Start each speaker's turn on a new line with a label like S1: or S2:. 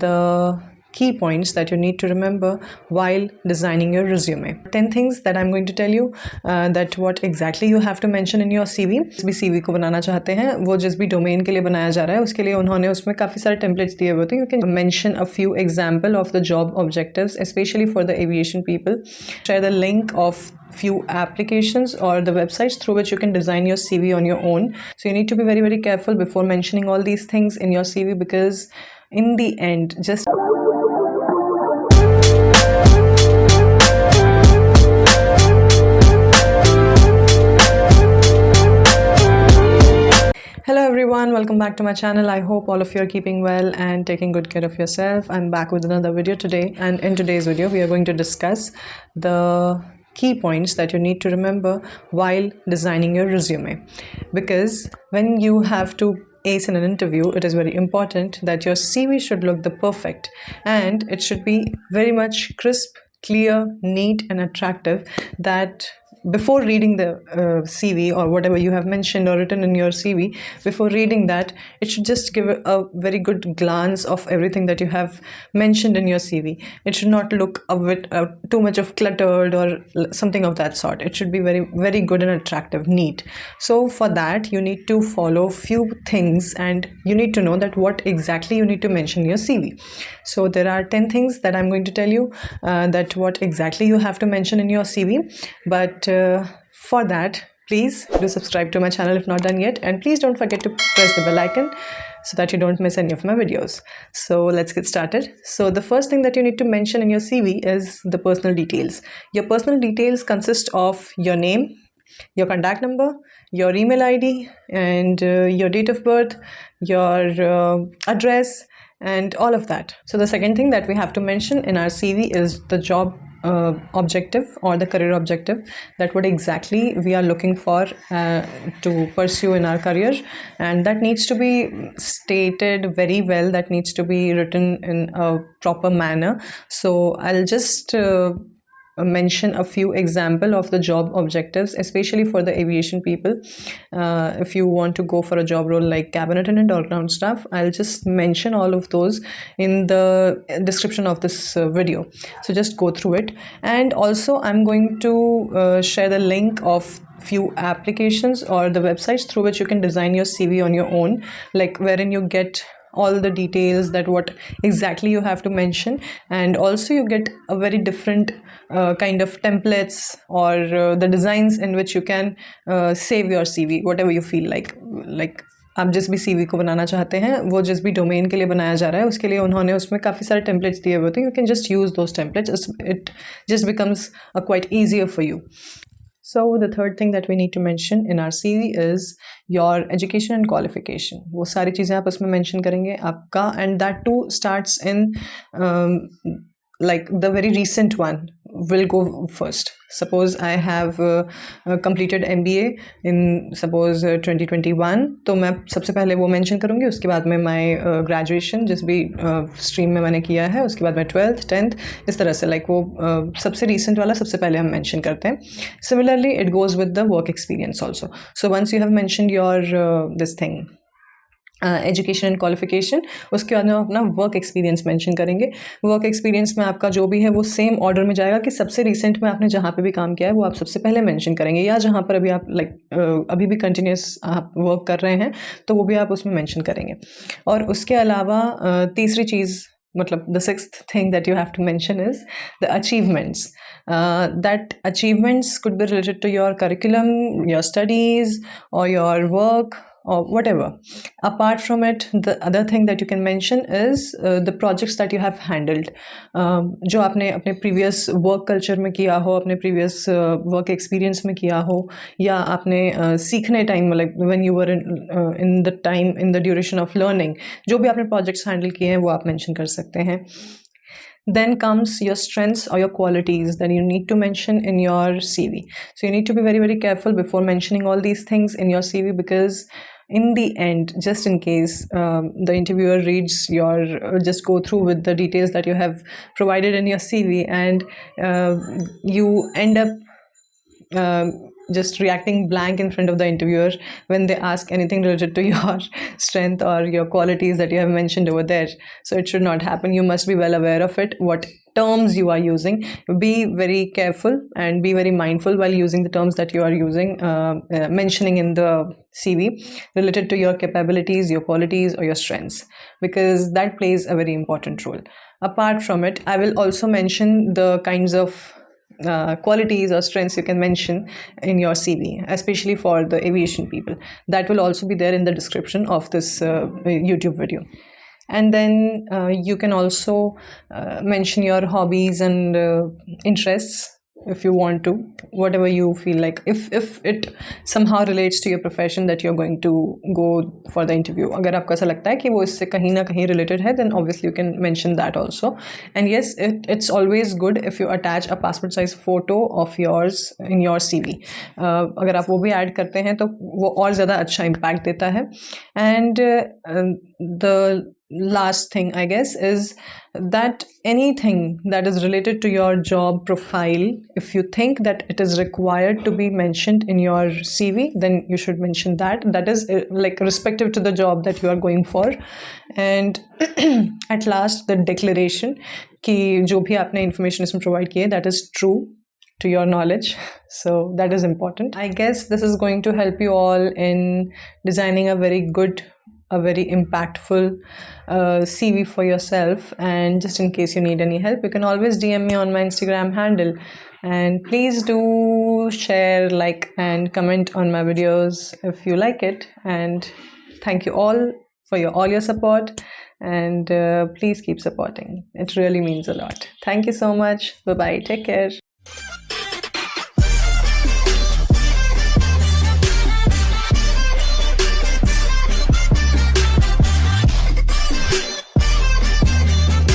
S1: the key points that you need to remember while designing your resume. 10 things that I'm going to tell you that what exactly you have to mention in your CV. जिस भी CV को बनाना चाहते हैं वो जिस भी domain के लिए बनाया जा रहा है उसके लिए उन्होंने उसमें काफ़ी सारे टेम्पलेट्स दिए हुए होते हैं. You can mention a few example of the job objectives, especially for the aviation people. Share the link of few applications or the websites through which you can design your CV on your own. So you need to be very, very careful before mentioning all these things in your CV, because in the end, just Hello everyone, welcome back to my channel. I hope all of you are keeping well and taking good care of yourself. I'm back with another video today, and in today's video we are going to discuss the key points that you need to remember while designing your resume. Because when you have to ace in an interview, it is very important that your CV should look the perfect, and it should be very much crisp, clear, neat and attractive, that before reading the CV or whatever you have mentioned or written in your CV, before reading that, it should just give a very good glance of everything that you have mentioned in your CV. It should not look a bit too much of cluttered or something of that sort. It should be very, very good and attractive, neat. So for that, you need to follow few things, and you need to know that what exactly you need to mention in your CV. So there are 10 things that I'm going to tell you that what exactly you have to mention in your CV. But for that, please do subscribe to my channel if not done yet, and please don't forget to press the bell icon so that you don't miss any of my videos. So let's get started. So the first thing that you need to mention in your CV is the personal details. Your personal details consist of your name, your contact number, your email ID, and your date of birth, your address, and all of that. So the second thing that we have to mention in our CV is the job objective or the career objective, that what exactly we are looking for to pursue in our career, and that needs to be stated very well, that needs to be written in a proper manner. So I'll just mention a few example of the job objectives, especially for the aviation people. If you want to go for a job role like cabin attendant or ground staff, I'll just mention all of those in the description of this video, so just go through it. And also I'm going to share the link of few applications or the websites through which you can design your CV on your own, like wherein you get all the details that what exactly you have to mention, and also you get a very different kind of templates or the designs in which you can save your CV, whatever you feel like आप जिस भी CV को बनाना चाहते हैं वो जिस भी domain के लिए बनाया जा रहा है उसके लिए उन्होंने उसमें काफ़ी सारे टेम्पलेट्स दिए हुए होते हैं. You can just use those templates. It just becomes quite easier for you. So the third thing that we need to mention in our CV is your education and qualification. वो सारी चीज़ें आप उसमें mention करेंगे आपका, and that too starts in like the very recent one will go first. Suppose I have completed MBA in suppose 2021, तो मैं सबसे पहले वो mention करूँगी. उसके बाद में my graduation जिस भी stream में मैंने किया है, उसके बाद मैं 12th 10th, इस तरह से like वो सबसे recent वाला सबसे पहले हम mention करते हैं. Similarly it goes with the work experience also. So once you have mentioned your this thing education and qualification, उसके बाद में अपना वर्क एक्सपीरियंस मेंशन करेंगे. वर्क एक्सपीरियंस में आपका जो भी है वो सेम ऑर्डर में जाएगा कि सबसे रिसेंट में आपने जहाँ पे भी काम किया है वो आप सबसे पहले मेंशन करेंगे, या जहाँ पर अभी आप अभी भी कंटिन्यूस आप वर्क कर रहे हैं तो वो भी आप उसमें मेंशन करेंगे. और उसके अलावा तीसरी चीज़, मतलब the sixth thing that you have to mention is the achievements. That achievements could be related to your curriculum, your studies or your work or whatever. Apart from it, the other thing that you can mention is the projects that you have handled. जो आपने अपने previous work culture में किया हो, अपने previous work experience में किया हो, या आपने सीखने time like when you were in the time in the duration of learning, जो भी आपने projects handle किए हैं वो आप mention कर सकते हैं. Then comes your strengths or your qualities that you need to mention in your CV. So you need to be very, very careful before mentioning all these things in your CV, because in the end, just in case the interviewer reads your just go through with the details that you have provided in your CV, and you end up just reacting blank in front of the interviewer when they ask anything related to your strength or your qualities that you have mentioned over there. So it should not happen. You must be well aware of it, what terms you are using. Be very careful and be very mindful while using the terms that you are using, mentioning in the CV related to your capabilities, your qualities, or your strengths, because that plays a very important role. Apart from it, I will also mention the kinds of qualities or strengths you can mention in your CV, especially for the aviation people. That will also be there in the description of this YouTube video. And then you can also mention your hobbies and interests if you want to, whatever you feel like, if it somehow relates to your profession that you're going to go for the interview. अगर आपको ऐसा लगता है कि वो इससे कहीं ना कहीं related है, then obviously you can mention that also. And yes, it's always good if you attach a passport size photo of yours in your CV. अगर आप वो भी add करते हैं तो वो और ज़्यादा अच्छा impact देता है. And the last thing, I guess, is that anything that is related to your job profile, if you think that it is required to be mentioned in your CV, then you should mention that. That is like respective to the job that you are going for. And at last, the declaration कि जो भी आपने information इसमें provide की है, that is true to your knowledge. So that is important. I guess this is going to help you all in designing a very good, a very impactful CV for yourself. And just in case you need any help, you can always DM me on my Instagram handle. And please do share, like, and comment on my videos if you like it. And thank you all for all your support. And please keep supporting. It really means a lot. Thank you so much. Bye-bye. Take care.